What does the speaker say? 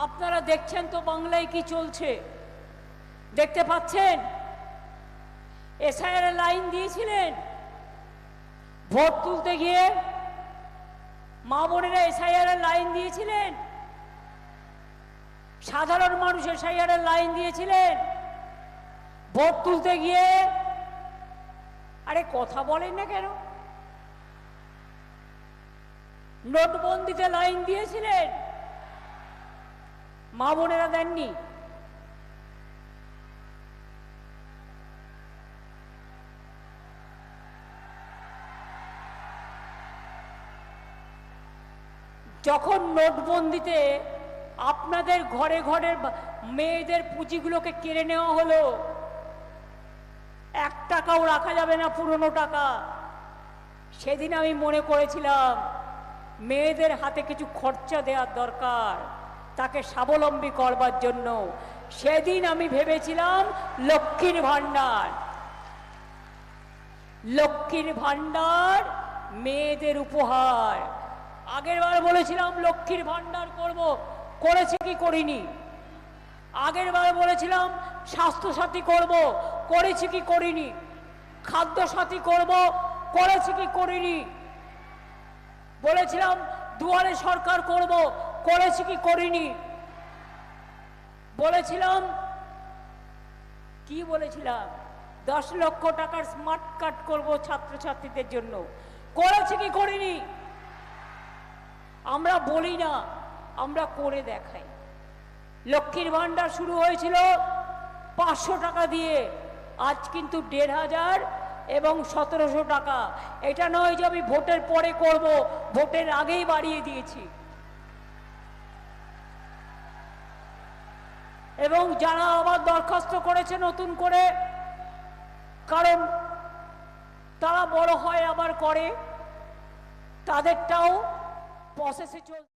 আপনারা দেখছেন তো বাংলায় কি চলছে, দেখতে পাচ্ছেন। এসআইআর লাইন দিয়েছিলেন, ভোট তুলতে গিয়ে মা বোনেরা এসআইআর লাইন দিয়েছিলেন, সাধারণ মানুষ এসআইআর লাইন দিয়েছিলেন ভোট তুলতে গিয়ে। আরে কথা বলেন না কেন? নোটবন্দিতে লাইন দিয়েছিলেন, মা বোনেরা দেননি। যখন নোটবন্দিতে আপনাদের ঘরে ঘরে মেয়েদের পুঁজিগুলোকে কেড়ে নেওয়া হলো, 1 টাকাও রাখা যাবে না পুরনো টাকা, সেদিন আমি মনে করেছিলাম মেয়েদের হাতে কিছু খরচা দেওয়ার দরকার, তাকে স্বাবলম্বী করবার জন্য। সেদিন আমি ভেবেছিলাম লক্ষ্মীর ভাণ্ডার, লক্ষ্মীর ভাণ্ডার মেয়েদের উপহার। আগের বার বলেছিলাম লক্ষ্মীর ভাণ্ডার করব, করেছি কি করিনি? আগের বার বলেছিলাম স্বাস্থ্যসাথী করব, করেছি কি করিনি? খাদ্যসাথী করব, করেছি কি করিনি? বলেছিলাম দুয়ারে সরকার করব, করেছি কি করিনি? বলেছিলাম কি বলেছিলাম 10 লক্ষ টাকার স্মার্ট কার্ড করব ছাত্রছাত্রীদের জন্য, করেছি কি করিনি? আমরা বলি না, আমরা করে দেখাই। লক্ষ্মীর ভাণ্ডার শুরু হয়েছিল 500 টাকা দিয়ে, আজ কিন্তু 1500 এবং 1700 টাকা। এটা নয় যে আমি ভোটের পরে করব, ভোটের আগেই বাড়িয়ে দিয়েছি। এবং যারা আবার দরখাস্ত করেছে নতুন করে, কারণ তারা বড় হয় আবার করে, তাদেরটাও প্রসেসে চলছে।